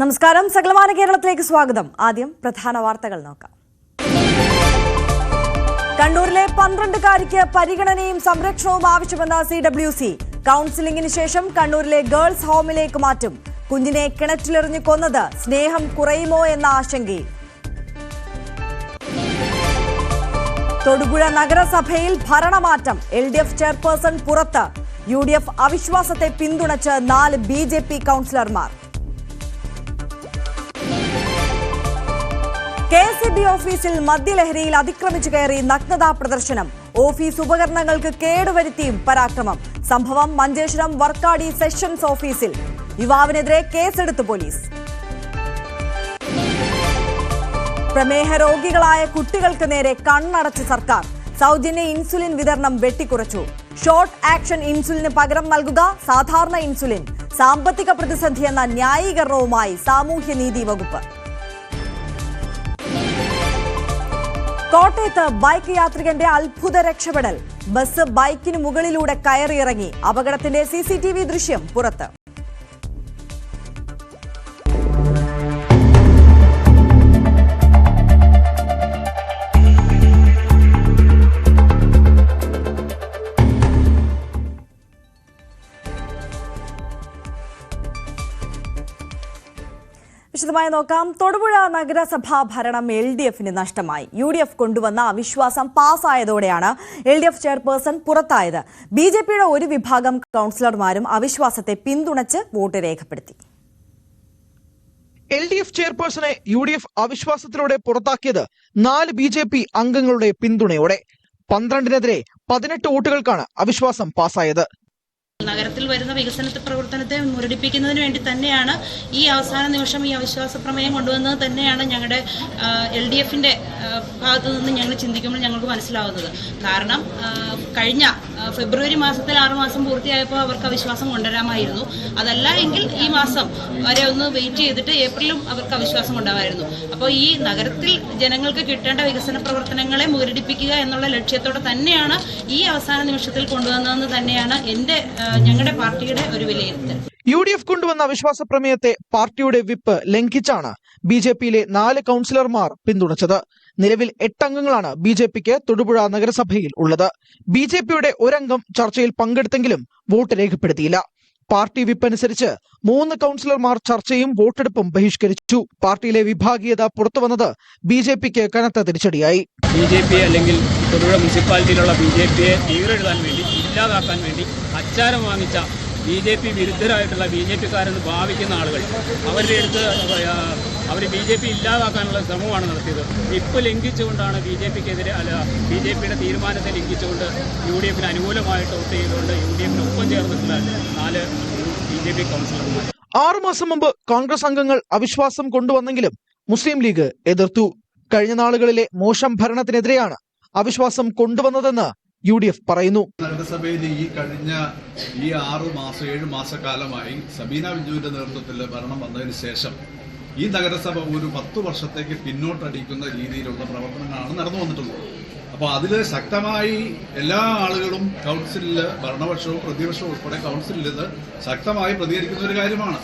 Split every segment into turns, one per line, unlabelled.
നമസ്കാരം. സകലമാന കേരളത്തിലേക്ക് സ്വാഗതം. ആദ്യം പ്രധാന വാർത്തകൾ നോക്കാം. കണ്ണൂരിലെ 12കാരിക്ക് പരിഗണനയും സംരക്ഷണവും ആവശ്യമെന്ന CWC. കൌൺസിലിംഗിന് ശേഷം കണ്ണൂരിലെ ഗേൾസ് ഹോമിലേക്ക് മാറ്റും. കുഞ്ഞിനെ കിണറ്റിലെറിഞ്ഞു കൊന്നത് സ്നേഹം കുറയുമോ എന്ന ആശങ്കയിൽ. തൊടുപുഴ നഗരസഭയിൽ ഭരണമാറ്റം. LDF ചെയർപേഴ്സൺ പുറത്ത്. UDF അവിശ്വാസത്തെ പിന്തുണച്ച് 4 BJP കൌൺസിലർമാർ. KSEB ഓഫീസിൽ മദ്യലഹരിയിൽ അതിക്രമിച്ചു കയറി നഗ്നതാ പ്രദർശനം. ഓഫീസ് ഉപകരണങ്ങൾക്ക് കേടുവരുത്തിയും പരാക്രമം. സംഭവം മഞ്ചേശ്വരം വർക്കാടി സെഷൻസ് ഓഫീസിൽ. യുവാവിനെതിരെ കേസെടുത്തു പോലീസ്. പ്രമേഹ രോഗികളായ കുട്ടികൾക്ക് നേരെ കണ്ണടച്ച് സർക്കാർ. സൗജന്യ ഇൻസുലിൻ വിതരണം വെട്ടിക്കുറച്ചു. ഷോർട്ട് ആക്ഷൻ ഇൻസുലിന് പകരം നൽകുക സാധാരണ ഇൻസുലിൻ. സാമ്പത്തിക പ്രതിസന്ധി എന്ന ന്യായീകരണവുമായി സാമൂഹ്യനീതി വകുപ്പ്. കോട്ടയത്ത് ബൈക്ക് യാത്രികന്റെ അത്ഭുത രക്ഷപ്പെടൽ. ബസ് ബൈക്കിന് മുകളിലൂടെ കയറിയിറങ്ങി. അപകടത്തിന്റെ CCTV ദൃശ്യം പുറത്ത്. വിശദമായി നോക്കാം. തൊടുപുഴ നഗരസഭാ ഭരണം LDFന് നഷ്ടമായി. UDF കൊണ്ടുവന്ന അവിശ്വാസം പാസ്സായതോടെയാണ് LDF ചെയർപേഴ്സൺ പുറത്തായത്. BJPയുടെ ഒരു വിഭാഗം കൌൺസിലർമാരും അവിശ്വാസത്തെ പിന്തുണച്ച് വോട്ട് രേഖപ്പെടുത്തി.
LDF ചെയർപേഴ്സണെ UDF അവിശ്വാസത്തിലൂടെ പുറത്താക്കിയത് 4 BJP അംഗങ്ങളുടെ പിന്തുണയോടെ. 12-നെതിരെ 18 വോട്ടുകൾക്കാണ് അവിശ്വാസം പാസ്സായത്.
നഗരത്തിൽ വരുന്ന വികസന പ്രവർത്തനത്തെ മുരടിപ്പിക്കുന്നതിന് വേണ്ടി തന്നെയാണ് ഈ അവസാന നിമിഷം ഈ അവിശ്വാസ പ്രമേയം കൊണ്ടുവന്നത് തന്നെയാണ് ഞങ്ങളുടെ LDFന്റെ ഭാഗത്തു നിന്ന് ഞങ്ങൾ ചിന്തിക്കുമ്പോൾ ഞങ്ങൾക്ക് മനസ്സിലാവുന്നത്. കാരണം കഴിഞ്ഞ ഫെബ്രുവരി മാസത്തിൽ 6 മാസം പൂർത്തിയായപ്പോൾ അവർക്ക് അവിശ്വാസം കൊണ്ടുവരാമായിരുന്നു. അതല്ല എങ്കിൽ ഈ മാസം വരെ ഒന്ന് വെയിറ്റ് ചെയ്തിട്ട് ഏപ്രിലും അവർക്ക് അവിശ്വാസം കൊണ്ടുവരാമായിരുന്നു. അപ്പോൾ ഈ നഗരത്തിൽ ജനങ്ങൾക്ക് കിട്ടേണ്ട വികസന പ്രവർത്തനങ്ങളെ മുരടിപ്പിക്കുക എന്നുള്ള ലക്ഷ്യത്തോടെ തന്നെയാണ് ഈ അവസാന നിമിഷത്തിൽ കൊണ്ടുവന്നതെന്ന് തന്നെയാണ് ഞങ്ങളുടെ പാർട്ടിയുടെ ഒരു വിലയിരുത്തൽ.
UDF കൊണ്ടുവന്ന അവിശ്വാസ പ്രമേയത്തെ പാർട്ടിയുടെ വിപ്പ് ലംഘിച്ചാണ് BJPയിലെ 4 കൌൺസിലർമാർ പിന്തുണച്ചത്. നിലവിൽ 8 അംഗങ്ങളാണ് BJPക്ക് തൊടുപുഴ നഗരസഭയിൽ ഉള്ളത്. BJPയുടെ ഒരംഗം ചർച്ചയിൽ പങ്കെടുത്തെങ്കിലും വോട്ട് രേഖപ്പെടുത്തിയില്ല. പാർട്ടി വിപ്പ് അനുസരിച്ച് 3 കൌൺസിലർമാർ ചർച്ചയും വോട്ടെടുപ്പും ബഹിഷ്കരിച്ചു. പാർട്ടിയിലെ വിഭാഗീയത പുറത്തുവന്നത് BJPക്ക് കനത്ത തിരിച്ചടിയായി.
BJP അല്ലെങ്കിൽ തൊടുപുഴ മുനിസിപ്പാലിറ്റിയിലുള്ള BJPയെ തീരെഴുതാൻ വേണ്ടി, ഇല്ലാതാക്കാൻ വേണ്ടി അച്ചാരം വാങ്ങിച്ച BJP വിരുദ്ധരായിട്ടുള്ള BJPക്കാരെന്ന് ഭാവിക്കുന്ന ആളുകൾ അവരുടെ അടുത്ത് അവർ BJP ഇല്ലാതാക്കാനുള്ള ശ്രമമാണ് നടത്തിയത്. വിപ്പ് ലംഘിച്ചുകൊണ്ടാണ് BJPക്കെതിരെ BJPയുടെ തീരുമാനത്തെ ലംഘിച്ചുകൊണ്ട് UDFന് അനുകൂലമായിട്ട് വോട്ട് ചെയ്തുകൊണ്ട് UDFന് ഒപ്പം ചേർന്നിട്ടുള്ള 4 BJP കൗൺസിലർമാർ.
6 മാസം മുമ്പ് കോൺഗ്രസ് അംഗങ്ങൾ അവിശ്വാസം കൊണ്ടുവന്നെങ്കിലും മുസ്ലിം ലീഗ് എതിർത്തു. കഴിഞ്ഞ നാളുകളിലെ മോശം ഭരണത്തിനെതിരെയാണ് അവിശ്വാസം കൊണ്ടുവന്നതെന്ന് UDF പറയുന്നു.
നഗരസഭയിൽ കഴിഞ്ഞ 7 മാസക്കാലമായി സബീന വിജുവിന്റെ നേതൃത്വത്തിൽ ഭരണം വന്നതിന് ശേഷം ഈ നഗരസഭ ഒരു 10 വർഷത്തേക്ക് പിന്നോട്ടടിക്കുന്ന രീതിയിലുള്ള പ്രവർത്തനങ്ങളാണ് നടന്നു വന്നിട്ടുള്ളത്. അപ്പോൾ അതിൽ ശക്തമായി എല്ലാ ആളുകളും കൗൺസിലിൽ, ഭരണപക്ഷവും പ്രതിപക്ഷവും ഉൾപ്പെടെ കൗൺസിലിൽ ഇത് ശക്തമായി പ്രതികരിക്കുന്ന ഒരു കാര്യമാണ്.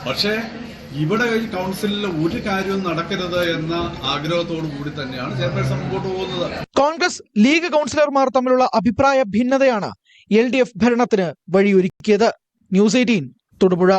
പക്ഷേ ഇവിടെ ഈ കൗൺസിലിൽ ഒരു കാര്യവും നടക്കരുത് എന്ന ആഗ്രഹത്തോടു കൂടി തന്നെയാണ് ചെയർപേഴ്സൺ മുമ്പോട്ട് പോകുന്നത്.
കോൺഗ്രസ് ലീഗ് കൌൺസിലർമാർ തമ്മിലുള്ള അഭിപ്രായ ഭിന്നതയാണ് LDF ഭരണത്തിന് വഴിയൊരുക്കിയത്. ന്യൂസ് 18 തൊടുപുഴ.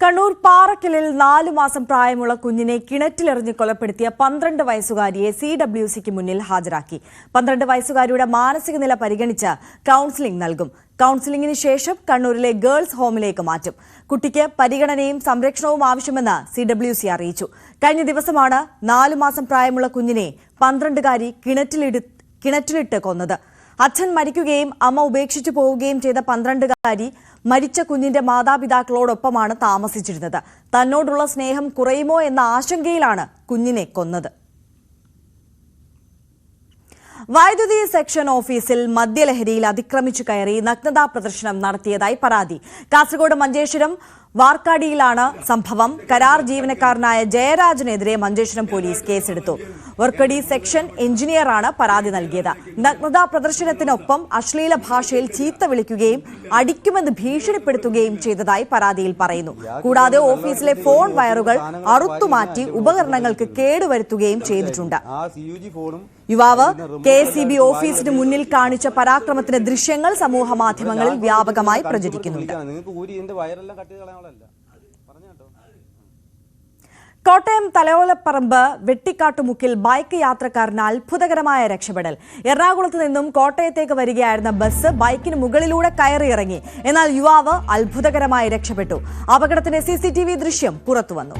കണ്ണൂർ പാറക്കലിൽ 4 മാസം പ്രായമുള്ള കുഞ്ഞിനെ കിണറ്റിലെറിഞ്ഞ് കൊലപ്പെടുത്തിയ 12 വയസ്സുകാരിയെ CWCക്ക് മുന്നിൽ ഹാജരാക്കി. 12 വയസ്സുകാരിയുടെ മാനസിക നില പരിഗണിച്ച് കൌൺസിലിംഗ് നൽകും. കൌൺസിലിംഗിന് ശേഷം കണ്ണൂരിലെ ഗേൾസ് ഹോമിലേക്ക് മാറ്റും. കുട്ടിക്ക് പരിഗണനയും സംരക്ഷണവും ആവശ്യമെന്ന് CWC അറിയിച്ചു. കഴിഞ്ഞ ദിവസമാണ് 4 മാസം പ്രായമുള്ള കുഞ്ഞിനെ 12കാരി കിണറ്റിലിട്ട് കൊന്നത്. അച്ഛൻ മരിക്കുകയും അമ്മ ഉപേക്ഷിച്ചു പോവുകയും ചെയ്ത 12കാരി മരിച്ച കുഞ്ഞിന്റെ മാതാപിതാക്കളോടൊപ്പമാണ് താമസിച്ചിരുന്നത്. തന്നോടുള്ള സ്നേഹം കുറയുമോ എന്ന ആശങ്കയിലാണ് കുഞ്ഞിനെ കൊന്നത്. വൈദ്യുതി സെക്ഷൻ ഓഫീസിൽ മദ്യലഹരിയിൽ അതിക്രമിച്ചു കയറി നഗ്നതാ പ്രദർശനം നടത്തിയതായി പരാതി. കാസർഗോഡ് മഞ്ചേശ്വരം വാർക്കാടിയിലാണ് സംഭവം. കരാർ ജീവനക്കാരനായ ജയരാജനെതിരെ മഞ്ചേശ്വരം പോലീസ് കേസെടുത്തു. വർക്കടി സെക്ഷൻ എഞ്ചിനീയറാണ് പരാതി നൽകിയത്. നഗ്നതാ പ്രദർശനത്തിനൊപ്പം അശ്ലീല ഭാഷയിൽ ചീത്ത വിളിക്കുകയും അടിക്കുമെന്ന് ഭീഷണിപ്പെടുത്തുകയും ചെയ്തതായി പരാതിയിൽ പറയുന്നു. കൂടാതെ ഓഫീസിലെ ഫോൺ വയറുകൾ അറുത്തുമാറ്റി ഉപകരണങ്ങൾക്ക് കേടുവരുത്തുകയും ചെയ്തിട്ടുണ്ട്. യുവാവ് KSEB ഓഫീസിന് മുന്നിൽ കാണിച്ച പരാക്രമത്തിന്റെ ദൃശ്യങ്ങൾ സമൂഹ മാധ്യമങ്ങളിൽ വ്യാപകമായി പ്രചരിക്കുന്നുണ്ട്. കോട്ടയം തലയോലപ്പറമ്പ് വെട്ടിക്കാട്ടുമുക്കിൽ ബൈക്ക് യാത്രക്കാരന് അത്ഭുതകരമായ രക്ഷപ്പെടൽ. എറണാകുളത്ത് നിന്നും കോട്ടയത്തേക്ക് വരികയായിരുന്ന ബസ് ബൈക്കിന് മുകളിലൂടെ കയറിയിറങ്ങി. എന്നാൽ യുവാവ് അത്ഭുതകരമായി രക്ഷപ്പെട്ടു. അപകടത്തിന്റെ CCTV ദൃശ്യം പുറത്തുവന്നു.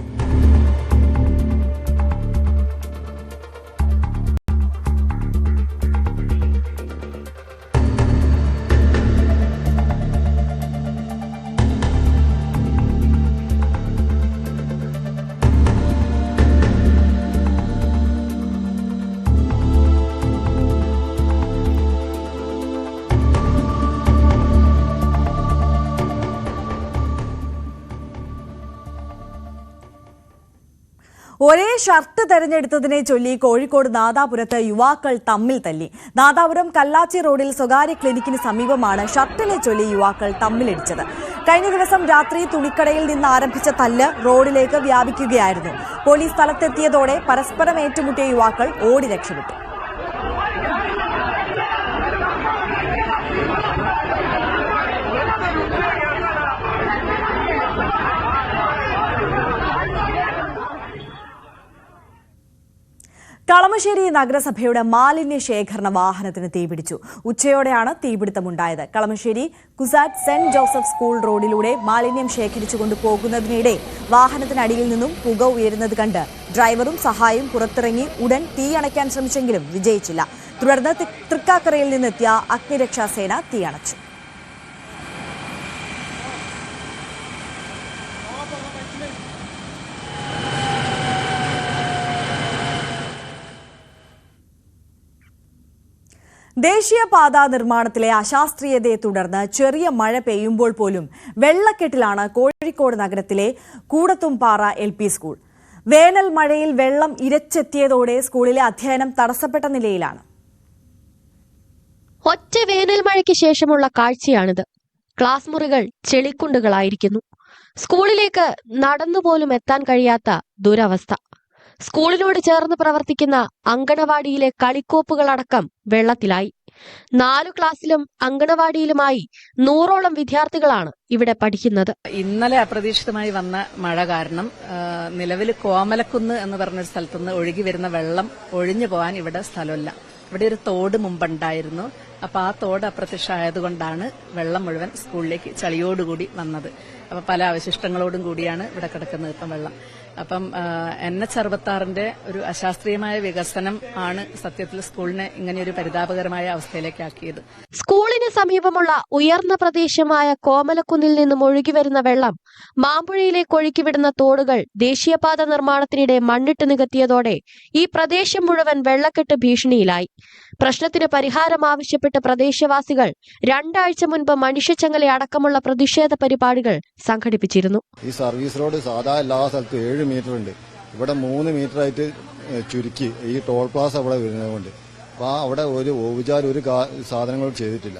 ഒരേ ഷർട്ട് തെരഞ്ഞെടുത്തതിനെ ചൊല്ലി കോഴിക്കോട് നാദാപുരത്ത് യുവാക്കൾ തമ്മിൽ തല്ലി. നാദാപുരം കല്ലാച്ചി റോഡിൽ സ്വകാര്യ ക്ലിനിക്കിന് സമീപമാണ് ഷർട്ടിനെ ചൊല്ലി യുവാക്കൾ തമ്മിലിടിച്ചത്. കഴിഞ്ഞ ദിവസം രാത്രി തുണിക്കടയിൽ നിന്ന് ആരംഭിച്ച തല്ല് റോഡിലേക്ക് വ്യാപിക്കുകയായിരുന്നു. പോലീസ് സ്ഥലത്തെത്തിയതോടെ പരസ്പരം ഏറ്റുമുട്ടിയ യുവാക്കൾ ഓടി രക്ഷപ്പെട്ടു. കളമശ്ശേരി നഗരസഭയുടെ മാലിന്യ ശേഖരണ വാഹനത്തിന് തീപിടിച്ചു. ഉച്ചയോടെയാണ് തീപിടുത്തമുണ്ടായത്. Kalamassery CUSAT saint Joseph school റോഡിലൂടെ മാലിന്യം ശേഖരിച്ചുകൊണ്ട് പോകുന്നതിനിടെ വാഹനത്തിനടിയിൽ നിന്നും പുക ഉയരുന്നത് കണ്ട് ഡ്രൈവറും സഹായിയും പുറത്തിറങ്ങി ഉടൻ തീയണയ്ക്കാൻ ശ്രമിച്ചെങ്കിലും വിജയിച്ചില്ല. തുടർന്ന് തൃക്കാക്കരയിൽ നിന്നെത്തിയ അഗ്നിരക്ഷാസേന തീയണച്ചു. ദേശീയപാതാ നിർമ്മാണത്തിലെ അശാസ്ത്രീയതയെ തുടർന്ന് ചെറിയ മഴ പെയ്യുമ്പോൾ പോലും വെള്ളക്കെട്ടിലാണ് കോഴിക്കോട് നഗരത്തിലെ കൂടത്തുംപാറ LP സ്കൂൾ. വേനൽ മഴയിൽ വെള്ളം ഇരച്ചെത്തിയതോടെ സ്കൂളിലെ അധ്യയനം തടസ്സപ്പെട്ട നിലയിലാണ്.
ഒറ്റ വേനൽ മഴയ്ക്ക് ശേഷമുള്ള കാഴ്ചയാണിത്. ക്ലാസ് മുറികൾ ചെളിക്കുണ്ടുകളായിരിക്കുന്നു. സ്കൂളിലേക്ക് നടന്നുപോലും എത്താൻ കഴിയാത്ത ദുരവസ്ഥ. സ്കൂളിനോട് ചേർന്ന് പ്രവർത്തിക്കുന്ന അങ്കണവാടിയിലെ കളിക്കോപ്പുകളടക്കം വെള്ളത്തിലായി. 4 ക്ലാസ്സിലും അങ്കണവാടിയിലുമായി 100ഓളം വിദ്യാർത്ഥികളാണ് ഇവിടെ പഠിക്കുന്നത്.
ഇന്നലെ അപ്രതീക്ഷിതമായി വന്ന മഴ കാരണം നിലവിൽ കോമലക്കുന്ന് എന്ന് പറഞ്ഞൊരു സ്ഥലത്തുനിന്ന് ഒഴുകി വരുന്ന വെള്ളം ഒഴിഞ്ഞു പോകാൻ ഇവിടെ സ്ഥലമില്ല. ഇവിടെ ഒരു തോട് മുമ്പുണ്ടായിരുന്നു. അപ്പൊ ആ തോട് അപ്രത്യക്ഷമായതുകൊണ്ടാണ് വെള്ളം മുഴുവൻ സ്കൂളിലേക്ക് ചളിയോടുകൂടി വന്നത്. അപ്പൊ പല അവശിഷ്ടങ്ങളോടും കൂടിയാണ് ഇവിടെ കിടക്കുന്നത് ഇപ്പം വെള്ളം. അപ്പം NH66ന്റെ ഒരു അശാസ്ത്രീയമായ വികസനം ആണ് സത്യത്തിൽ സ്കൂളിനെ ഇങ്ങനെയൊരു പരിതാപകരമായ അവസ്ഥയിലേക്കാക്കിയത്.
സ്കൂളിന് സമീപമുള്ള ഉയർന്ന പ്രദേശമായ കോമലക്കുന്നിൽ നിന്നും ഒഴുകിവരുന്ന വെള്ളം മാമ്പുഴയിലേക്ക് ഒഴുക്കിവിടുന്ന തോടുകൾ ദേശീയപാത നിർമ്മാണത്തിനിടെ മണ്ണിട്ട് നികത്തിയതോടെ ഈ പ്രദേശം മുഴുവൻ വെള്ളക്കെട്ട് ഭീഷണിയിലായി. പ്രശ്നത്തിന് പരിഹാരം ആവശ്യപ്പെട്ട് പ്രദേശവാസികൾ 2 ആഴ്ച മുൻപ് മനുഷ്യച്ചങ്ങല അടക്കമുള്ള പ്രതിഷേധ പരിപാടികൾ സംഘടിപ്പിച്ചിരുന്നു.
ഈ സർവീസ് റോഡ് സാധാ എല്ലാ സ്ഥലത്തും 7 മീറ്റർ ഉണ്ട്. ഇവിടെ 3 മീറ്ററായിട്ട് ചുരുക്കി ഈ ടോൾ പ്ലാസ അവിടെ വരുന്നതുകൊണ്ട് അപ്പൊ അവിടെ ഒരു സാധനങ്ങളും ചെയ്തിട്ടില്ല.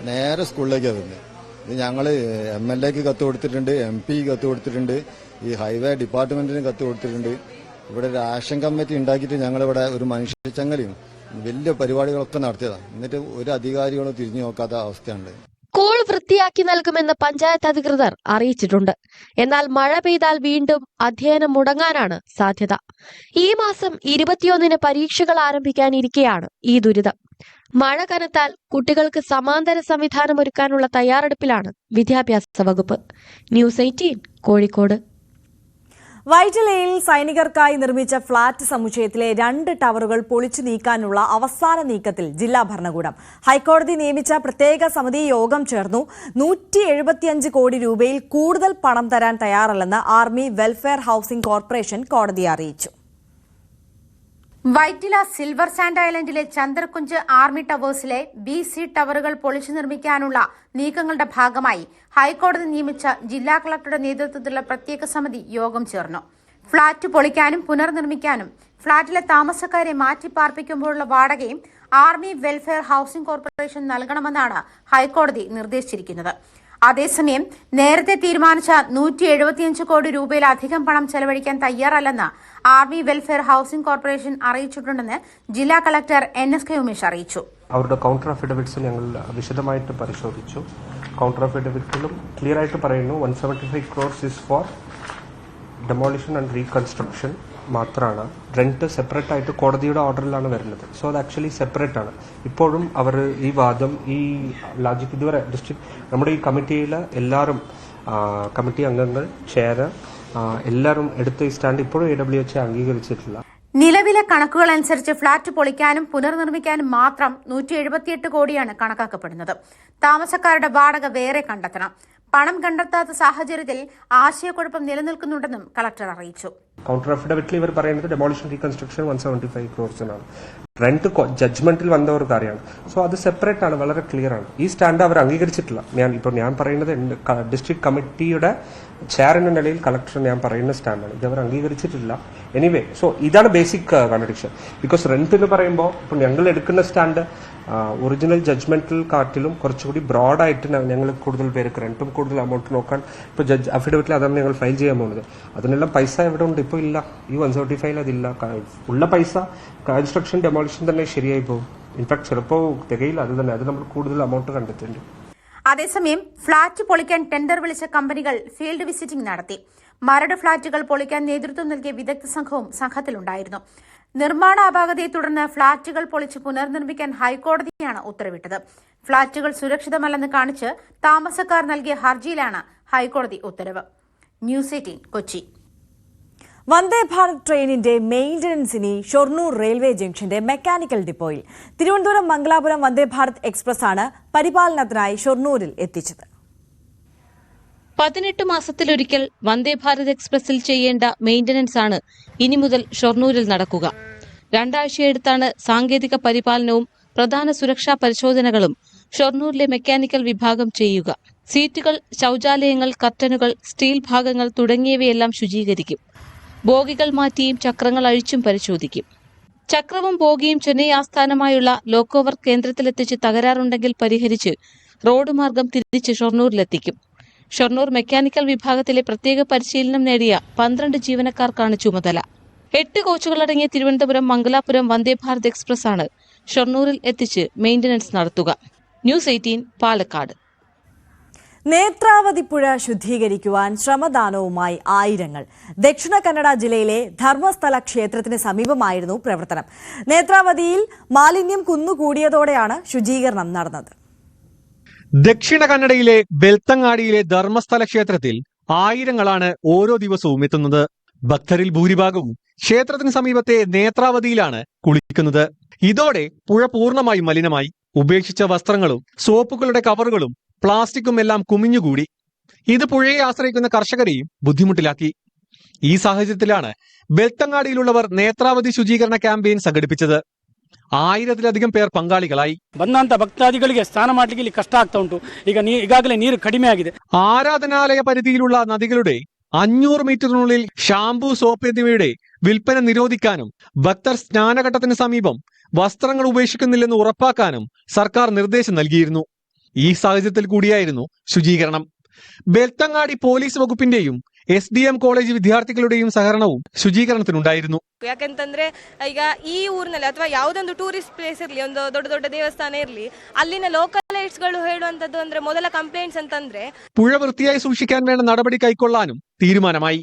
നേരെ സ്കൂളിലേക്കാണ് വരുന്നത്. ഇത് ഞങ്ങൾ MLAക്ക് കത്ത് കൊടുത്തിട്ടുണ്ട്, MP കത്ത് കൊടുത്തിട്ടുണ്ട്, ഈ ഹൈവേ ഡിപ്പാർട്ട്മെന്റിന് കത്ത് കൊടുത്തിട്ടുണ്ട്. ഇവിടെ ഒരു ആക്ഷൻ കമ്മിറ്റി ഉണ്ടാക്കിയിട്ട് ഞങ്ങളിവിടെ ഒരു മനുഷ്യച്ചങ്ങലയും വലിയ പരിപാടികളൊക്കെ നടത്തിയതാണ്. എന്നിട്ട് ഒരു അധികാരികളും തിരിഞ്ഞു നോക്കാത്ത അവസ്ഥയുണ്ട്.
സ്കൂൾ വൃത്തിയാക്കി നൽകുമെന്ന് പഞ്ചായത്ത് അധികൃതർ അറിയിച്ചിട്ടുണ്ട്. എന്നാൽ മഴ പെയ്താൽ വീണ്ടും അധ്യയനം മുടങ്ങാനാണ് സാധ്യത. ഈ മാസം 21-ന് പരീക്ഷകൾ ആരംഭിക്കാനിരിക്കെയാണ് ഈ ദുരിതം. മഴ കനത്താൽ കുട്ടികൾക്ക് സമാന്തര സംവിധാനം ഒരുക്കാനുള്ള തയ്യാറെടുപ്പിലാണ് വിദ്യാഭ്യാസ വകുപ്പ്. ന്യൂസ് 18 കോഴിക്കോട്.
വൈറ്റിലയിൽ സൈനികർക്കായി നിർമ്മിച്ച ഫ്ളാറ്റ് സമുച്ചയത്തിലെ 2 ടവറുകൾ പൊളിച്ചു നീക്കാനുള്ള അവസാന നീക്കത്തിൽ ജില്ലാ ഭരണകൂടം. ഹൈക്കോടതി നിയമിച്ച പ്രത്യേക സമിതി യോഗം ചേർന്നു. 175 കോടി രൂപയിൽ കൂടുതൽ പണം തരാൻ തയ്യാറല്ലെന്ന് ആർമി വെൽഫെയർ ഹൌസിംഗ് കോർപ്പറേഷൻ കോടതിയെ അറിയിച്ചു.
വൈറ്റില സിൽവർ സാൻഡ് ഐലൻഡിലെ ചന്ദ്രകുഞ്ച് ആർമി ടവേഴ്സിലെ BC ടവറുകൾ പൊളിച്ചു നിർമ്മിക്കാനുള്ള നീക്കങ്ങളുടെ ഭാഗമായി ഹൈക്കോടതി നിയമിച്ച ജില്ലാ കളക്ടറുടെ നേതൃത്വത്തിലുള്ള പ്രത്യേക സമിതി യോഗം ചേർന്നു. ഫ്ളാറ്റ് പൊളിക്കാനും പുനർനിർമ്മിക്കാനും ഫ്ളാറ്റിലെ താമസക്കാരെ മാറ്റിപ്പാർപ്പിക്കുമ്പോഴുള്ള വാടകയും ആർമി വെൽഫെയർ ഹൌസിംഗ് കോർപ്പറേഷൻ നൽകണമെന്നാണ് ഹൈക്കോടതി നിർദ്ദേശിച്ചിരിക്കുന്നത്. അതേസമയം നേരത്തെ തീരുമാനിച്ച 175 കോടി രൂപയിലധികം പണം ചെലവഴിക്കാൻ തയ്യാറല്ലെന്ന് ആർമി വെൽഫെയർ ഹൌസിംഗ് കോർപ്പറേഷൻ അറിയിച്ചിട്ടുണ്ടെന്ന് ജില്ലാ കളക്ടർ NSK ഉമേഷ് അറിയിച്ചു.
അവരുടെ കൗണ്ടർ അഫിഡവിറ്റ്സ് ഞങ്ങൾ വിശദമായിട്ട് പരിശോധിച്ചു. കൗണ്ടർ അഫിഡവിറ്റിലും ക്ലിയർ ആയിട്ട് പറയുന്നു 175 crores is for demolition and reconstruction മാത്രമാണ്. റെന്റ് സെപ്പറേറ്റ് ആയിട്ട് കോടതിയുടെ ഓർഡറിലാണ് വരുന്നത്. സോ അത് ആക്ച്വലി സെപ്പറേറ്റ് ആണ്. ഇപ്പോഴും അവർ ഈ വാദം ഈ ലോജിക് ഇതുവരെ ഡിസ്ട്രിക്ട് നമ്മുടെ ഈ കമ്മിറ്റിയിൽ എല്ലാവരും കമ്മിറ്റി അംഗങ്ങൾ ചെയർ എല്ലാവരും എടുത്ത ഈ സ്റ്റാൻഡ് ഇപ്പോഴും AWH അംഗീകരിച്ചിട്ടില്ല.
നിലവിലെ കണക്കുകൾ അനുസരിച്ച് ഫ്ളാറ്റ് പൊളിക്കാനും പുനർനിർമ്മിക്കാനും മാത്രം 178 കോടിയാണ് കണക്കാക്കപ്പെടുന്നത്. താമസക്കാരുടെ വാടക വേറെ കണ്ടെത്തണം. പണം കണ്ടെത്താത്ത സാഹചര്യത്തിൽ ആശയക്കുഴപ്പം നിലനിൽക്കുന്നുണ്ടെന്നും കളക്ടർ അറിയിച്ചു.
കൗണ്ടർ അഫിഡവിറ്റിൽ ഇവർ പറയുന്നത് ഡെമോളിഷൻ റീകൺസ്ട്രക്ഷൻ 175 crores ആണ്. റെന്റ് ജഡ്ജ്മെന്റിൽ വന്ന ഒരു കാര്യമാണ്. സോ അത് സെപ്പറേറ്റ് ആണ്, വളരെ ക്ലിയർ ആണ്. ഈ സ്റ്റാൻഡ് അവർ അംഗീകരിച്ചിട്ടില്ല. ഞാൻ പറയുന്നത് ഡിസ്ട്രിക്ട് കമ്മിറ്റിയുടെ ചെയർ എന്ന നിലയിൽ കളക്ടർ ഞാൻ പറയുന്ന സ്റ്റാൻഡാണ്. ഇത് അവർ അംഗീകരിച്ചിട്ടില്ല. എനിവേ സോ ഇതാണ് ബേസിക് കോൺട്രഡിക്ഷൻ. ബിക്കോസ് റെന്റ് എന്ന് പറയുമ്പോൾ ഇപ്പോൾ ഞങ്ങൾ എടുക്കുന്ന സ്റ്റാൻഡ് ഒറിജിനൽ ജഡ്ജ്മെന്റിൽ കാട്ടിലും കുറച്ചുകൂടി ബ്രോഡായിട്ട് ഞങ്ങൾ കൂടുതൽ പേർക്ക് റെന്റും കൂടുതൽ എമൗണ്ട് നോക്കാൻ ഇപ്പോൾ ജഡ്ജ് അഫിഡവിറ്റിൽ അതാണ് ഞങ്ങൾ ഫയൽ ചെയ്യാൻ പോകുന്നത്. അതിനെല്ലാം പൈസ എവിടെ ഉണ്ട്? ഇപ്പോൾ ഇല്ല. ഈ 175 അതില്ല. ഉള്ള പൈസ കൺസ്ട്രക്ഷൻ ഡെമോളിഷൻ തന്നെ ശരിയായി പോകും. ഇൻഫാക്ട് ചിലപ്പോൾ തികയില്ല. അത് തന്നെ അത് നമ്മൾ കൂടുതൽ എമൗണ്ട് കണ്ടെത്തേണ്ടി.
അതേസമയം ഫ്ളാറ്റ് പൊളിക്കാൻ ടെൻഡർ വിളിച്ച കമ്പനികൾ ഫീൽഡ് വിസിറ്റിംഗ് നടത്തി. മരട് ഫ്ളാറ്റുകൾ പൊളിക്കാൻ നേതൃത്വം നൽകിയ വിദഗ്ധ സംഘവും സംഘത്തിലുണ്ടായിരുന്നു. നിർമ്മാണ അപാകതയെ തുടർന്ന് ഫ്ളാറ്റുകൾ പൊളിച്ച് പുനർനിർമ്മിക്കാൻ ഹൈക്കോടതിയാണ് ഉത്തരവിട്ടത്. ഫ്ളാറ്റുകൾ സുരക്ഷിതമല്ലെന്ന് കാണിച്ച് താമസക്കാർ നൽകിയ ഹർജിയിലാണ് ഹൈക്കോടതി ഉത്തരവ്. ന്യൂസ് 18 കൊച്ചി.
വന്ദേ ഭാരത് ട്രെയിനിന്റെ മെയിന്റനൻസിന് ഷൊർണൂർ റെയിൽവേ ജംഗ്ഷന്റെ മെക്കാനിക്കൽ ഡിപ്പോയിൽ തിരുവനന്തപുരം മംഗലാപുരം വന്ദേ ഭാരത് എക്സ്പ്രസ് ആണ് പരിപാലനത്തിനായി ഷൊർണൂരിൽ എത്തിച്ചത്.
18 മാസത്തിലൊരിക്കൽ വന്ദേ ഭാരത് എക്സ്പ്രസിൽ ചെയ്യേണ്ട മെയിന്റനൻസ് ആണ് ഇനി മുതൽ ഷൊർണൂരിൽ നടക്കുക. 2 ആഴ്ചയെടുത്താണ് സാങ്കേതിക പരിപാലനവും പ്രധാന സുരക്ഷാ പരിശോധനകളും ഷൊർണൂരിലെ മെക്കാനിക്കൽ വിഭാഗം ചെയ്യുക. സീറ്റുകൾ, ശൌചാലയങ്ങൾ, കർട്ടനുകൾ, സ്റ്റീൽ ഭാഗങ്ങൾ തുടങ്ങിയവയെല്ലാം ശുചീകരിക്കും. ബോഗികൾ മാറ്റിയും ചക്രങ്ങൾ അഴിച്ചും പരിശോധിക്കും. ചക്രവും ബോഗിയും ചെന്നൈ ആസ്ഥാനമായുള്ള ലോക്കോവർ കേന്ദ്രത്തിലെത്തിച്ച് തകരാറുണ്ടെങ്കിൽ പരിഹരിച്ച് റോഡ് മാർഗം തിരിച്ച് ഷൊർണൂരിലെത്തിക്കും. ഷൊർണൂർ മെക്കാനിക്കൽ വിഭാഗത്തിലെ പ്രത്യേക പരിശീലനം നേടിയ 12 ജീവനക്കാർക്കാണ് ചുമതല. 8 കോച്ചുകളടങ്ങിയ തിരുവനന്തപുരം മംഗലാപുരം വന്ദേ ഭാരത് എക്സ്പ്രസ് ആണ് ഷൊർണൂരിൽ എത്തിച്ച് മെയിന്റനൻസ് നടത്തുക. ന്യൂസ് 18 പാലക്കാട്.
നേത്രാവതി പുഴ ശുദ്ധീകരിക്കുവാൻ ശ്രമദാനവുമായി ആയിരങ്ങൾ. ദക്ഷിണ കന്നഡ ജില്ലയിലെ ധർമ്മസ്ഥല ക്ഷേത്രത്തിന് സമീപമായിരുന്നു പ്രവർത്തനം. നേത്രാവതിയിൽ മാലിന്യം കുന്നുകൂടിയതോടെയാണ് ശുചീകരണം നടന്നത്.
ദക്ഷിണ കന്നഡയിലെ ബെൽത്തങ്ങാടിയിലെ ധർമ്മസ്ഥല ക്ഷേത്രത്തിൽ ആയിരങ്ങളാണ് ഓരോ ദിവസവും എത്തുന്നത്. ഭക്തരിൽ ഭൂരിഭാഗവും ക്ഷേത്രത്തിന് സമീപത്തെ നേത്രാവതിയിലാണ് കുളിക്കുന്നത്. ഇതോടെ പുഴ പൂർണ്ണമായും മലിനമായി. ഉപേക്ഷിച്ച വസ്ത്രങ്ങളും സോപ്പുകളുടെ കവറുകളും പ്ലാസ്റ്റിക്കും എല്ലാം കുമിഞ്ഞുകൂടി. ഇത് പുഴയെ ആശ്രയിക്കുന്ന കർഷകരെയും ബുദ്ധിമുട്ടിലാക്കി. ഈ സാഹചര്യത്തിലാണ് ബെൽത്തങ്ങാടിയിലുള്ളവർ നേത്രാവതി ശുചീകരണ ക്യാമ്പയിൻ സംഘടിപ്പിച്ചത്. 1000-ലധികം പേർ പങ്കാളികളായി.
ಬಂದಂತ ಭಕ್ತಾದಿಗಳಿಗೆ ಸ್ನಾನ ಮಾಡಲಿಕ್ಕೆ ಇಲ್ಲಿ ಕಷ್ಟ ಆಗ್ತಾ ಉಂಟು. ಈಗಾಗಲೇ ನೀರು ಕಡಿಮೆ ಆಗಿದೆ.
ആരാധനാലയ പരിധിയിലുള്ള നദികളുടെ 500 മീറ്ററിനുള്ളിൽ ഷാംപൂ, സോപ്പ് എന്നിവയുടെ വിൽപ്പന നിരോധിക്കാനും ഭക്തർ സ്നാനഘട്ടത്തിന് സമീപം വസ്ത്രങ്ങൾ ഉപേക്ഷിക്കുന്നില്ലെന്ന് ഉറപ്പാക്കാനും സർക്കാർ നിർദ്ദേശം നൽകിയിരുന്നു. ഈ സാഹചര്യത്തിൽ കൂടിയായിരുന്നു ശുചീകരണം. ബെൽത്തങ്ങാടി പോലീസ് വകുപ്പിന്റെയും SDM കോളേജ് വിദ്യാർത്ഥികളുടെയും സഹകരണവും ശുചീകരണത്തിനുണ്ടായിരുന്നു.
ಯಾಕಂತಂದ್ರೆ ಈಗ ಈ ಊರಿನಲ್ಲಿ ಅಥವಾ ಯಾವುದೊಂದು ಟೂರಿಸ್ಟ್ ಪ್ಲೇಸ್ ಇರಲಿ, ಒಂದು ದೊಡ್ಡ ದೊಡ್ಡ ದೇವಸ್ಥಾನ ಇರಲಿ, ಅಲ್ಲಿನ ಲೋಕಲೈಟ್ಸ್ಗಳು ಹೇಳುವಂತದ್ದು ಅಂದ್ರೆ ಮೊದಲ ಕಂಪ್ಲೇಂಟ್ಸ್ ಅಂತಂದ್ರೆ
പുഴ വൃത്തിയായി സൂക്ഷിക്കാൻ വേണ്ട നടപടി കൈക്കൊള്ളാനും തീരുമാനമായി.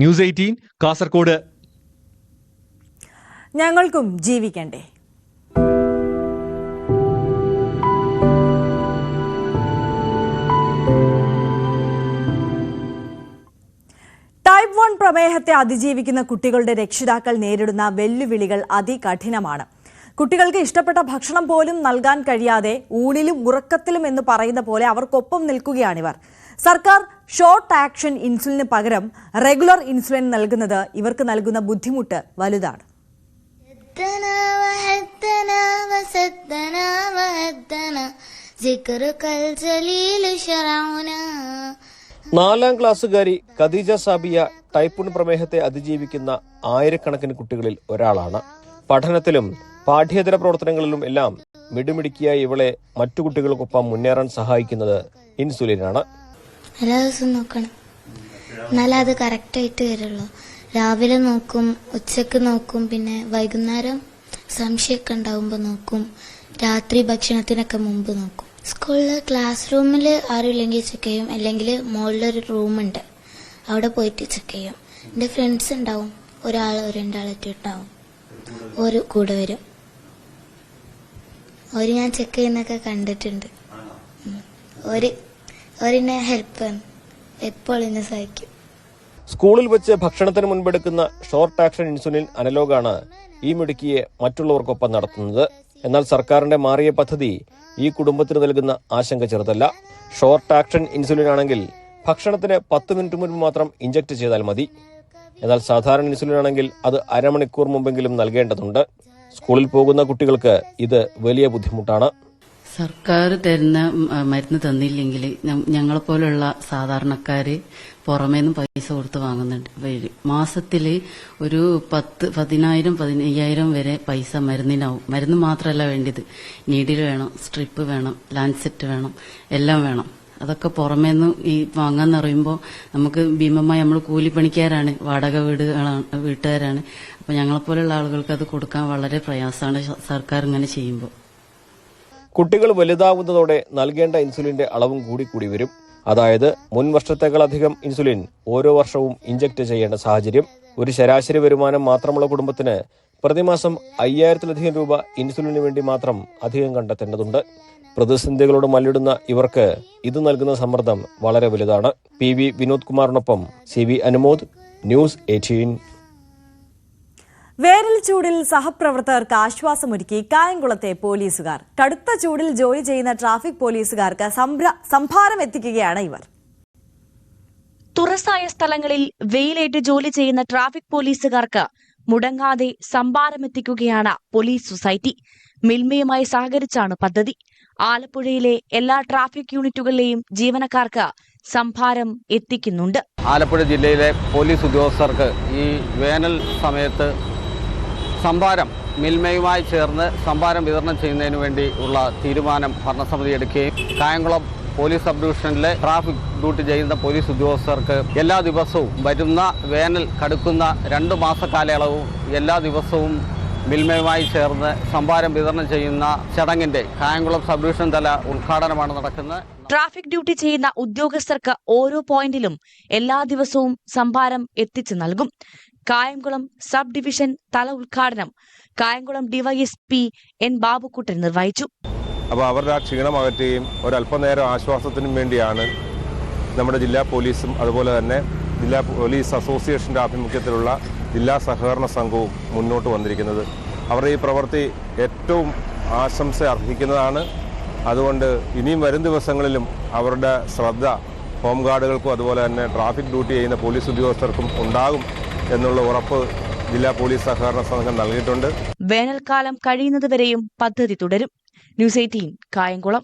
ന്യൂസ് 18 കാസർഗോഡ്.
ഞങ്ങൾക്കും ജീവിക്കണ്ടേ. ടൈപ്പ് 1 പ്രമേഹത്തെ അതിജീവിക്കുന്ന കുട്ടികളുടെ രക്ഷിതാക്കൾ നേരിടുന്ന വെല്ലുവിളികൾ അതികഠിനമാണ്. കുട്ടികൾക്ക് ഇഷ്ടപ്പെട്ട ഭക്ഷണം പോലും നൽകാൻ കഴിയാതെ ഊണിലും ഉറക്കത്തിലും എന്ന് പറയുന്ന പോലെ അവർക്കൊപ്പം നിൽക്കുകയാണിവർ. സർക്കാർ ഷോർട്ട് ആക്ഷൻ ഇൻസുലിന് പകരം റെഗുലർ ഇൻസുലിൻ നൽകുന്നത് ഇവർക്ക് നൽകുന്ന ബുദ്ധിമുട്ട് വലുതാണ്.
4ാം ക്ലാസ്സുകാരി ഖദീജ സാബിയ ടൈപ്പ് 1 പ്രമേഹത്തെ അതിജീവിക്കുന്ന ആയിരക്കണക്കിന് കുട്ടികളിൽ ഒരാളാണ്. പഠനത്തിലും പാഠ്യേതര പ്രവർത്തനങ്ങളിലും എല്ലാം മിടുമിടുക്കിയായി ഇവളെ മറ്റു കുട്ടികൾക്കൊപ്പം മുന്നേറാൻ സഹായിക്കുന്നത് ഇൻസുലിനാണ്.
എല്ലാ ദിവസവും നോക്കണം, എന്നാലേ അത് കറക്റ്റായിട്ട് വരുള്ളൂ. രാവിലെ നോക്കും, ഉച്ചക്ക് നോക്കും, പിന്നെ വൈകുന്നേരം സംശയമൊക്കെ ഉണ്ടാവുമ്പോൾ നോക്കും, രാത്രി ഭക്ഷണത്തിനൊക്കെ മുമ്പ് നോക്കും. സ്കൂളിൽ ക്ലാസ് റൂമിൽ ആരും ഇല്ലെങ്കിൽ ചെക്ക് ചെയ്യും, അല്ലെങ്കിൽ മുകളിലൊരു റൂമുണ്ട്, അവിടെ പോയിട്ട് ചെക്ക് ചെയ്യും. എൻ്റെ ഫ്രണ്ട്സ് ഉണ്ടാവും, ഒരാൾ രണ്ടാളൊക്കെ ഉണ്ടാവും, ഒരു കൂടെ വരും. ഒരു ഞാൻ ചെക്ക് ചെയ്യുന്നൊക്കെ കണ്ടിട്ടുണ്ട്. ഒരെന്നെ ഹെൽപ്പ് എപ്പോൾ എന്നെ സഹായിക്കും.
സ്കൂളിൽ വെച്ച് ഭക്ഷണത്തിന് മുൻപെടുക്കുന്ന ഷോർട്ട് ആക്ഷൻ ഇൻസുലിൻ അനലോഗാണ് ഈ മിടുക്കിയെ മറ്റുള്ളവർക്കൊപ്പം നടത്തുന്നത്. എന്നാൽ സർക്കാരിന്റെ മാറിയ പദ്ധതി ഈ കുടുംബത്തിന് നൽകുന്ന ആശങ്ക ചെറുതല്ല. ഷോർട്ട് ആക്ഷൻ ഇൻസുലിൻ ആണെങ്കിൽ ഭക്ഷണത്തിന് 10 മിനിറ്റ് മുൻപ് മാത്രം ഇഞ്ചക്ട് ചെയ്താൽ മതി. എന്നാൽ സാധാരണ ഇൻസുലിൻ ആണെങ്കിൽ അത് അരമണിക്കൂർ മുമ്പെങ്കിലും നൽകേണ്ടതുണ്ട്. സ്കൂളിൽ പോകുന്ന കുട്ടികൾക്ക് ഇത് വലിയ ബുദ്ധിമുട്ടാണ്.
സർക്കാർ തരുന്ന മരുന്ന് തന്നില്ലെങ്കിൽ ഞങ്ങളെപ്പോലുള്ള സാധാരണക്കാര് പുറമേന്നും പൈസ കൊടുത്ത് വാങ്ങുന്നുണ്ട്. മാസത്തിൽ ഒരു 10,000 15,000 വരെ പൈസ മരുന്നിനാവും. മരുന്ന് മാത്രമല്ല വേണ്ടത്, നീഡിൽ വേണം, സ്ട്രിപ്പ് വേണം, ലാൻസെറ്റ് വേണം, എല്ലാം വേണം. അതൊക്കെ പുറമേന്ന് ഈ വാങ്ങാന്ന് പറയുമ്പോൾ നമുക്ക് ഭീമമായി, നമ്മൾ കൂലിപ്പണിക്കാരാണ്, വാടക വീട്ടുകാരാണ്. അപ്പൊ ഞങ്ങളെപ്പോലുള്ള ആളുകൾക്ക് അത് കൊടുക്കാൻ വളരെ പ്രയാസമാണ് സർക്കാർ ഇങ്ങനെ ചെയ്യുമ്പോൾ.
കുട്ടികൾ വലുതാവുന്നതോടെ നൽകേണ്ട ഇൻസുലിന്റെ അളവും കൂടി വരും. അതായത് മുൻ വർഷത്തേക്കാളധികം ഇൻസുലിൻ ഓരോ വർഷവും ഇഞ്ചക്ട് ചെയ്യേണ്ട സാഹചര്യം. ഒരു ശരാശരി വരുമാനം മാത്രമുള്ള കുടുംബത്തിന് പ്രതിമാസം 5,000-ലധികം രൂപ ഇൻസുലിന് വേണ്ടി മാത്രം അധികം കണ്ടെത്തേണ്ടതുണ്ട്. പ്രതിസന്ധികളോട് മല്ലിടുന്ന ഇവർക്ക് ഇത് നൽകുന്ന സമ്മർദ്ദം വളരെ വലുതാണ്. PV വിനോദ് കുമാറിനൊപ്പം CV അനുമോദ്, ന്യൂസ് 18.
വേനൽ ചൂടിൽ സഹപ്രവർത്തകർക്ക് ആശ്വാസമൊരുക്കി കായംകുളത്തെ പോലീസുകാർ. കടുത്ത ചൂടിൽ ജോലി ചെയ്യുന്ന ട്രാഫിക് പോലീസുകാർക്ക് സംഭാരം എത്തിക്കുകയാണ് ഇവർ.
തുറസായ സ്ഥലങ്ങളിൽ വെയിലേറ്റ് ജോലി ചെയ്യുന്ന ട്രാഫിക് പോലീസുകാർക്ക് മുടങ്ങാതെ സംഭാരമെത്തിക്കുകയാണ് പോലീസ് സൊസൈറ്റി. മിൽമയുമായി സഹകരിച്ചാണ് പദ്ധതി. ആലപ്പുഴയിലെ എല്ലാ ട്രാഫിക് യൂണിറ്റുകളിലെയും ജീവനക്കാർക്ക് സംഭാരം എത്തിക്കുന്നുണ്ട്.
ആലപ്പുഴ ജില്ലയിലെ പോലീസ് ഉദ്യോഗസ്ഥർക്ക് ഈ വേനൽ സമയത്ത് സംഭാരം മിൽമയുമായി ചേർന്ന് സംഭാരം വിതരണം ചെയ്യുന്നതിന് വേണ്ടി ഉള്ള തീരുമാനം ഭരണസമിതി എടുക്കുകയും കായംകുളം പോലീസ് സബ് ഡിവിഷനിലെ ട്രാഫിക് ഡ്യൂട്ടി ചെയ്യുന്ന പോലീസ് ഉദ്യോഗസ്ഥർക്ക് എല്ലാ ദിവസവും വരുന്ന വേനൽ കടുക്കുന്ന 2 മാസ കാലയളവും എല്ലാ ദിവസവും മിൽമയുമായി ചേർന്ന് സംഭാരം വിതരണം ചെയ്യുന്ന ചടങ്ങിന്റെ കായംകുളം സബ് ഡിവിഷൻ തല ഉദ്ഘാടനമാണ് നടക്കുന്നത്.
ട്രാഫിക് ഡ്യൂട്ടി ചെയ്യുന്ന ഉദ്യോഗസ്ഥർക്ക് ഓരോ പോയിന്റിലും എല്ലാ ദിവസവും സംഭാരം എത്തിച്ചു നൽകും. കായംകുളം സബ് ഡിവിഷൻ തല ഉദ്ഘാടനം കായംകുളം DYSP N ബാബുക്കുട്ടൻ നിർവഹിച്ചു.
അപ്പോൾ അവരുടെ ആ ക്ഷീണം അകറ്റുകയും ഒരല്പനേരം ആശ്വാസത്തിനും വേണ്ടിയാണ് നമ്മുടെ ജില്ലാ പോലീസും അതുപോലെ തന്നെ ജില്ലാ പോലീസ് അസോസിയേഷന്റെ ആഭിമുഖ്യത്തിലുള്ള ജില്ലാ സഹകരണ സംഘവും മുന്നോട്ട് വന്നിരിക്കുന്നത്. അവരുടെ ഈ പ്രവൃത്തി ഏറ്റവും ആശംസ അർഹിക്കുന്നതാണ്. അതുകൊണ്ട് ഇനിയും വരും ദിവസങ്ങളിലും അവരുടെ ശ്രദ്ധ ഹോംഗാർഡുകൾക്കും അതുപോലെ തന്നെ ട്രാഫിക് ഡ്യൂട്ടി ചെയ്യുന്ന പോലീസ് ഉദ്യോഗസ്ഥർക്കും ഉണ്ടാകും എന്നുള്ള ഉറപ്പ് ജില്ലാ പോലീസ് സഹകരണ സംഘം നൽകിയിട്ടുണ്ട്.
വേനൽക്കാലം കഴിയുന്നതുവരെയും പദ്ധതി തുടരും. ന്യൂസ് 18 കായംകുളം.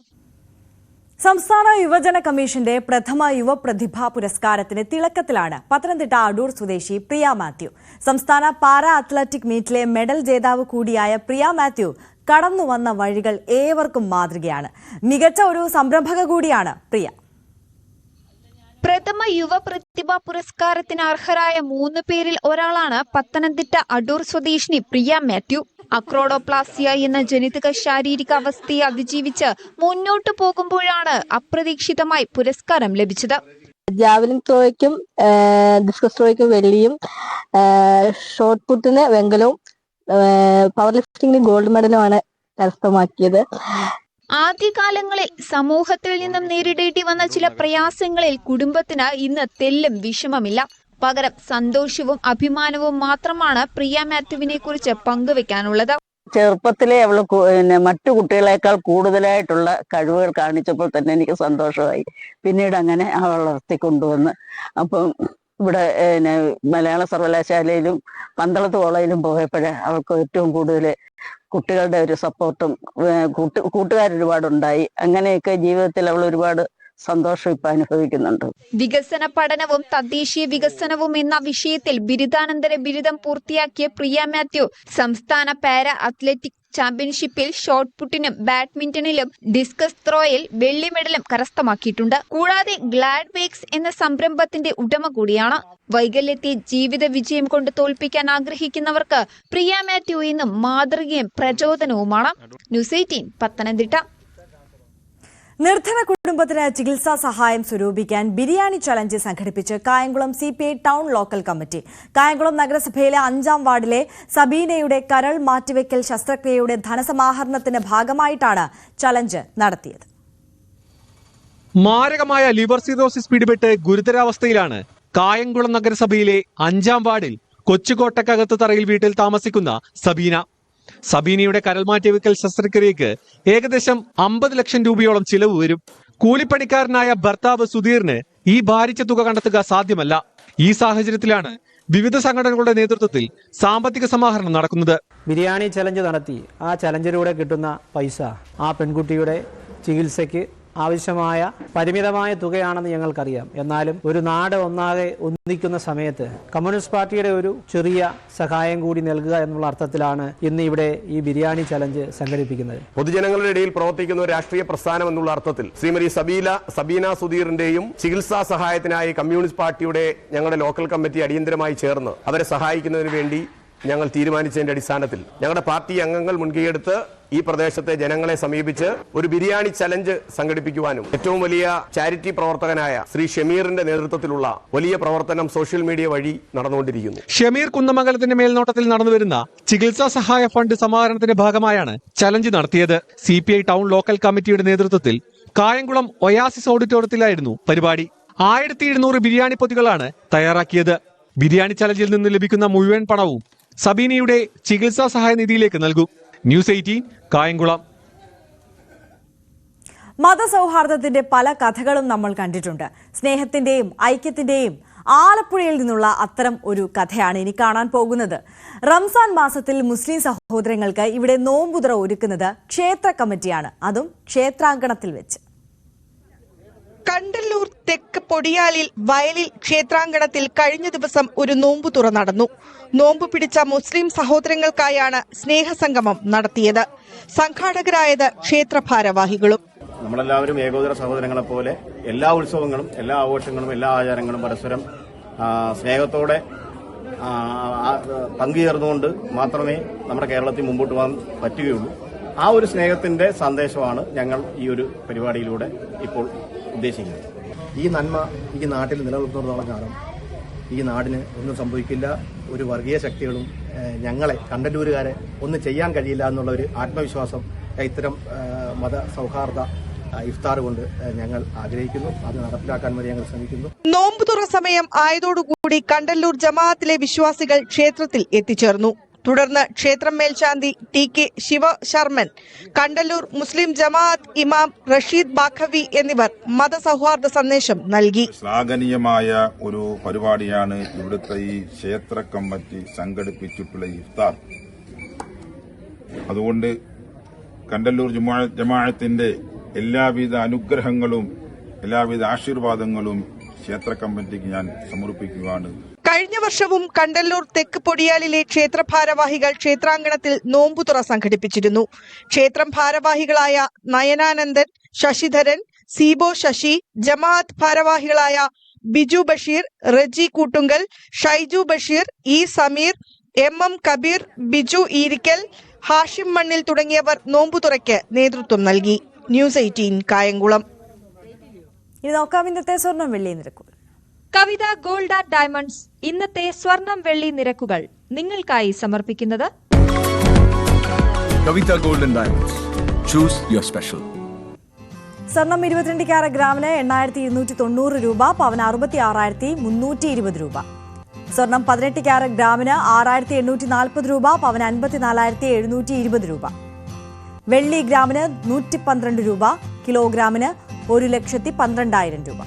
സംസ്ഥാന യുവജന കമ്മീഷന്റെ പ്രഥമ യുവപ്രതിഭാ പുരസ്കാരത്തിന് തിളക്കത്തിലാണ് പത്തനംതിട്ട അടൂർ സ്വദേശി പ്രിയ മാത്യു. സംസ്ഥാന പാരാ അത്ലറ്റിക് മീറ്റിലെ മെഡൽ ജേതാവ് കൂടിയായ പ്രിയ മാത്യു കടന്നുവന്ന വഴികൾ ഏവർക്കും മാതൃകയാണ്. മികച്ച ഒരു സംരംഭക കൂടിയാണ് പ്രിയ.
പ്രഥമ യുവ പ്രതിഭാ പുരസ്കാരത്തിന് അർഹരായ 3 പേരിൽ ഒരാളാണ് പത്തനംതിട്ട അടൂർ സ്വദേശിനി പ്രിയ മാത്യു. അക്രോഡോപ്ലാസിയ എന്ന ജനിതക ശാരീരിക അവസ്ഥയെ അതിജീവിച്ച് മുന്നോട്ടു പോകുമ്പോഴാണ് അപ്രതീക്ഷിതമായി പുരസ്കാരം ലഭിച്ചത്.
ജാവലിൻ ത്രോയ്ക്കും ഡിസ്കസ് ത്രോയ്ക്കും വെള്ളിയും, ഷോട്ട് പുട്ടിന് വെങ്കലവും, പവർ ലിഫ്റ്റിംഗിന് ഗോൾഡ് മെഡലുമാണ് കരസ്ഥമാക്കിയത്.
ആദ്യകാലങ്ങളിൽ സമൂഹത്തിൽ നിന്നും നേരിടേണ്ടി വന്ന ചില പ്രയാസങ്ങളിൽ കുടുംബത്തിന് ഇന്ന് തെല്ലും വിഷമമില്ല. പകരം സന്തോഷവും അഭിമാനവും മാത്രമാണ് പ്രിയ മാത്യുവിനെ കുറിച്ച് പങ്കുവെക്കാനുള്ളത്.
ചെറുപ്പത്തിലെ അവള് മറ്റു കുട്ടികളെക്കാൾ കൂടുതലായിട്ടുള്ള കഴിവുകൾ കാണിച്ചപ്പോൾ തന്നെ എനിക്ക് സന്തോഷമായി. പിന്നീട് അങ്ങനെ ആ വളർത്തി കൊണ്ടുവന്ന് അപ്പം ഇവിടെ മലയാള സർവകലാശാലയിലും പന്തളത്ത് കോളേജിലും പോയപ്പോഴേ അവൾക്ക് ഏറ്റവും കൂടുതൽ കുട്ടികളുടെ ഒരു സപ്പോർട്ടും കൂട്ടുകാരൊരുപാടുണ്ടായി. അങ്ങനെയൊക്കെ ജീവിതത്തിൽ അവൾ ഒരുപാട് സന്തോഷം ഇപ്പൊ അനുഭവിക്കുന്നുണ്ട്.
വികസന പഠനവും തദ്ദേശീയ വികസനവും എന്ന വിഷയത്തിൽ ബിരുദാനന്തര ബിരുദം പൂർത്തിയാക്കിയ പ്രിയ മാത്യു സംസ്ഥാന പാരാ അത്ലറ്റിക് ചാമ്പ്യൻഷിപ്പിൽ ഷോട്ട് പുട്ടിനും ബാഡ്മിന്റണിലും ഡിസ്കസ് ത്രോയിൽ വെള്ളി മെഡലും കരസ്ഥമാക്കിയിട്ടുണ്ട്. കൂടാതെ ഗ്ലാഡ് വേക്സ് എന്ന സംരംഭത്തിന്റെ ഉടമ കൂടിയാണ്. വൈകല്യത്തെ ജീവിത വിജയം കൊണ്ട് തോൽപ്പിക്കാൻ ആഗ്രഹിക്കുന്നവർക്ക് പ്രിയ മാത്യു എന്നും മാതൃകയും പ്രചോദനവുമാണ്. ന്യൂസ് 18 പത്തനംതിട്ട.
നിർധന കുടുംബത്തിന് ചികിത്സാ സഹായം സ്വരൂപിക്കാൻ ബിരിയാണി ചലഞ്ച് സംഘടിപ്പിച്ച് Kayamkulam CPI town local committee. Kayamkulam നഗരസഭയിലെ 5-ാം വാർഡിലെ സബീനയുടെ കരൾ മാറ്റിവെക്കൽ ശസ്ത്രക്രിയയുടെ ധനസമാഹരണത്തിന്റെ ഭാഗമായിട്ടാണ് ചലഞ്ച് നടത്തിയത്.
മാരകമായ ലിവർ സിറോസിസ് പിടിപെട്ട് ഗുരുതരാവസ്ഥയിലാണ് കായംകുളം നഗരസഭയിലെ 5-ാം വാർഡിൽ കൊച്ചുകോട്ടക്കകത്ത് തറയിൽ വീട്ടിൽ താമസിക്കുന്ന സബീന. സബീനയുടെ കരൾ മാറ്റിവെക്കൽ ശസ്ത്രക്രിയക്ക് ഏകദേശം 50 ലക്ഷം രൂപയോളം ചിലവ് വരും. കൂലിപ്പണിക്കാരനായ ഭർത്താവ് സുധീറിന് ഈ ഭാരിച്ച തുക കണ്ടെത്തുക സാധ്യമല്ല. ഈ സാഹചര്യത്തിലാണ് വിവിധ സംഘടനകളുടെ നേതൃത്വത്തിൽ സാമ്പത്തിക സമാഹരണം നടക്കുന്നത്.
ബിരിയാണി ചലഞ്ച് നടത്തി ആ ചലഞ്ചിലൂടെ കിട്ടുന്ന പൈസ ആ പെൺകുട്ടിയുടെ ചികിത്സയ്ക്ക് ആവശ്യമായ പരിമിതമായ തുകയാണെന്ന് ഞങ്ങൾക്കറിയാം. എന്നാലും ഒരു നാട് ഒന്നാകെ ഒന്നിക്കുന്ന സമയത്ത് കമ്മ്യൂണിസ്റ്റ് പാർട്ടിയുടെ ഒരു ചെറിയ സഹായം കൂടി നൽകുക എന്നുള്ള അർത്ഥത്തിലാണ് ഇന്ന് ഇവിടെ ഈ ബിരിയാണി ചലഞ്ച് സംഘടിപ്പിക്കുന്നത്.
പൊതുജനങ്ങളുടെ ഇടയിൽ പ്രവർത്തിക്കുന്ന ഒരു രാഷ്ട്രീയ പ്രസ്ഥാനം എന്നുള്ള അർത്ഥത്തിൽ ശ്രീമതി സബീന സുധീറിന്റെയും ചികിത്സാ സഹായത്തിനായി കമ്മ്യൂണിസ്റ്റ് പാർട്ടിയുടെ ഞങ്ങളുടെ ലോക്കൽ കമ്മിറ്റി അടിയന്തരമായി ചേർന്ന് അവരെ സഹായിക്കുന്നതിന് വേണ്ടി ഞങ്ങൾ തീരുമാനിച്ചതിന്റെ അടിസ്ഥാനത്തിൽ ഞങ്ങളുടെ പാർട്ടി അംഗങ്ങൾ മുൻകൈയെടുത്ത് ഈ പ്രദേശത്തെ ജനങ്ങളെ സമീപിച്ച് ഒരു ബിരിയാണി ചലഞ്ച് സംഘടിപ്പിക്കുവാനും ഏറ്റവും വലിയ ചാരിറ്റി പ്രവർത്തകനായ ശ്രീ ഷമീറിന്റെ നേതൃത്വത്തിലുള്ള വലിയ പ്രവർത്തനം സോഷ്യൽ മീഡിയ വഴി നടന്നുകൊണ്ടിരിക്കുന്നു.
ഷമീർ കുന്നമംഗലത്തിന്റെ മേൽനോട്ടത്തിൽ നടന്നുവരുന്ന ചികിത്സാ സഹായ ഫണ്ട് സമാഹരണത്തിന്റെ ഭാഗമായാണ് ചലഞ്ച് നടത്തിയത്. CPI ടൗൺ ലോക്കൽ കമ്മിറ്റിയുടെ നേതൃത്വത്തിൽ കായംകുളം ഒയാസിസ് ഓഡിറ്റോറിയത്തിലായിരുന്നു പരിപാടി. 1700 ബിരിയാണി പൊതികളാണ് തയ്യാറാക്കിയത്. ബിരിയാണി ചലഞ്ചിൽ നിന്ന് ലഭിക്കുന്ന മുഴുവൻ പണവും സബീനയുടെ ചികിത്സാ സഹായ നിധിയിലേക്ക് നൽകും. ന്യൂസ് 18 കായംകുളം.
മതസൗഹാർദ്ദത്തിന്റെ പല കഥകളും നമ്മൾ കണ്ടിട്ടുണ്ട്. സ്നേഹത്തിന്റെയും ഐക്യത്തിന്റെയും ആലപ്പുഴയിൽ നിന്നുള്ള അത്തരം ഒരു കഥയാണ് ഇനി കാണാൻ പോകുന്നത്. റംസാൻ മാസത്തിൽ മുസ്ലിം സഹോദരങ്ങൾക്ക് ഇവിടെ നോമ്പുതുറ ഒരുക്കുന്നത് ക്ഷേത്ര കമ്മിറ്റിയാണ്, അതും ക്ഷേത്രാങ്കണത്തിൽ വെച്ച്.
കണ്ടല്ലൂർ തെക്ക് പൊടിയാലിൽ വയലിൽ ക്ഷേത്രാങ്കണത്തിൽ കഴിഞ്ഞ ദിവസം ഒരു നോമ്പുതുറ നടന്നു. നോമ്പ് പിടിച്ച മുസ്ലിം സഹോദരങ്ങൾക്കായാണ് സ്നേഹസംഗമം നടത്തിയത്. സംഘാടകരായത് ക്ഷേത്ര ഭാരവാഹികളും.
നമ്മളെല്ലാവരും ഏകോദര സഹോദരങ്ങളെ പോലെ എല്ലാ ഉത്സവങ്ങളും എല്ലാ ആഘോഷങ്ങളും എല്ലാ ആചാരങ്ങളും പരസ്പരം സ്നേഹത്തോടെ പങ്കുചേർന്നുകൊണ്ട് മാത്രമേ നമ്മുടെ കേരളത്തിൽ മുമ്പോട്ട് പോകാൻ പറ്റുകയുള്ളൂ. ആ ഒരു സ്നേഹത്തിന്റെ സന്ദേശമാണ് ഞങ്ങൾ ഈ ഒരു പരിപാടിയിലൂടെ ഇപ്പോൾ ഉദ്ദേശിക്കുന്നത്.
ഈ നന്മ ഈ നാട്ടിൽ നിലനിർത്തുന്നതോളം കാലം ഈ നാടിന് ഒന്നും സംഭവിക്കില്ല. ഒരു വർഗീയ ശക്തികളും ഞങ്ങളെ കണ്ടല്ലൂരുകാരെ ഒന്നും ചെയ്യാൻ കഴിയില്ല എന്നുള്ള ഒരു ആത്മവിശ്വാസം ഇത്തരം മത സൗഹാർദ്ദ ഇഫ്താർ കൊണ്ട് ഞങ്ങൾ ആഗ്രഹിക്കുന്നു. അത് നടപ്പിലാക്കാൻ വേണ്ടി ഞങ്ങൾ ശ്രമിക്കുന്നു.
നോമ്പുതുറ സമയം ആയതോടുകൂടി കണ്ടല്ലൂർ ജമാഅത്തിലെ വിശ്വാസികൾ ക്ഷേത്രത്തിൽ എത്തിച്ചേർന്നു. തുടർന്ന് ക്ഷേത്രം മേൽശാന്തി TK ശിവശർമ്മൻ, കണ്ടല്ലൂർ മുസ്ലിം ജമാഅത്ത് ഇമാം റഷീദ് ബാഖവി എന്നിവർ മതസൗഹാർദ്ദ സന്ദേശം നൽകി.
ശ്ലാഘനീയമായ ഒരു പരിപാടിയാണ് ഇവിടുത്തെ ഈ ക്ഷേത്ര കമ്മിറ്റി സംഘടിപ്പിച്ചിട്ടുള്ള ഇഫ്താർ. അതുകൊണ്ട് കണ്ടല്ലൂർ ജമാഅത്തിന്റെ എല്ലാവിധ അനുഗ്രഹങ്ങളും എല്ലാവിധ ആശീർവാദങ്ങളും ക്ഷേത്ര കമ്മിറ്റിക്ക് ഞാൻ സമർപ്പിക്കുകയാണ്.
കഴിഞ്ഞ വർഷവും കണ്ടല്ലൂർ തെക്ക് പൊടിയാലിലെ ക്ഷേത്ര ഭാരവാഹികൾ ക്ഷേത്രാങ്കണത്തിൽ നോമ്പുതുറ സംഘടിപ്പിച്ചിരുന്നു. ക്ഷേത്രം ഭാരവാഹികളായ നയനാനന്ദൻ, ശശിധരൻ, സീബോ ശശി, ജമാഅത്ത് ഭാരവാഹികളായ ബിജു ബഷീർ, റജി കൂട്ടുങ്കൽ, ഷൈജു ബഷീർ, ഇ സമീർ, MM കബീർ, ബിജു ഈരിക്കൽ, ഹാഷിം മണ്ണിൽ തുടങ്ങിയവർ നോമ്പുതുറയ്ക്ക് നേതൃത്വം നൽകി. ന്യൂസ് 18 കായംകുളം.
ഇനി നോക്കാം ഇന്നത്തെ സ്വർണം വെള്ളി നിരക്കുകൾ.
കവിത ഗോൾഡ് ആൻഡ് ഡയമണ്ട്സ് ഇന്നത്തെ സ്വർണം വെള്ളി നിരക്കുകൾ നിങ്ങൾക്കായി സമർപ്പിക്കുന്നത്
Kavitha gold and diamonds. Choose your special.
സ്വർണം 22 ക്യാരറ്റ് ഗ്രാമിന് 8290 രൂപ, പവന് 66,320 രൂപ. സ്വർണം 18 ക്യാരറ്റ് ഗ്രാമിന് 6840 രൂപ, പവന് 54,720 രൂപ. വെള്ളി ഗ്രാമിന് 112 രൂപ, കിലോഗ്രാമിന് 1,12,000 രൂപ.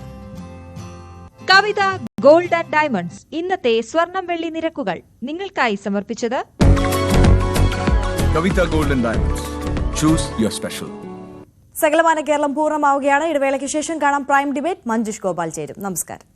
കവിത ഗോൾഡ് ആൻഡ് ഡയമണ്ട്സ് ഇന്നത്തെ സ്വർണം വെള്ളി നിരക്കുകൾ നിങ്ങൾക്കായി സമർപ്പിച്ചത്
Kavita Gold and Diamonds. Choose your special.
സകലമാന കേരളം പൂർണ്ണമാവുകയാണ്. ഇടവേളയ്ക്ക് ശേഷം കാണാം പ്രൈം ഡിബേറ്റ്. മഞ്ജുഷ് ഗോപാൽ ചേരും. നമസ്കാരം.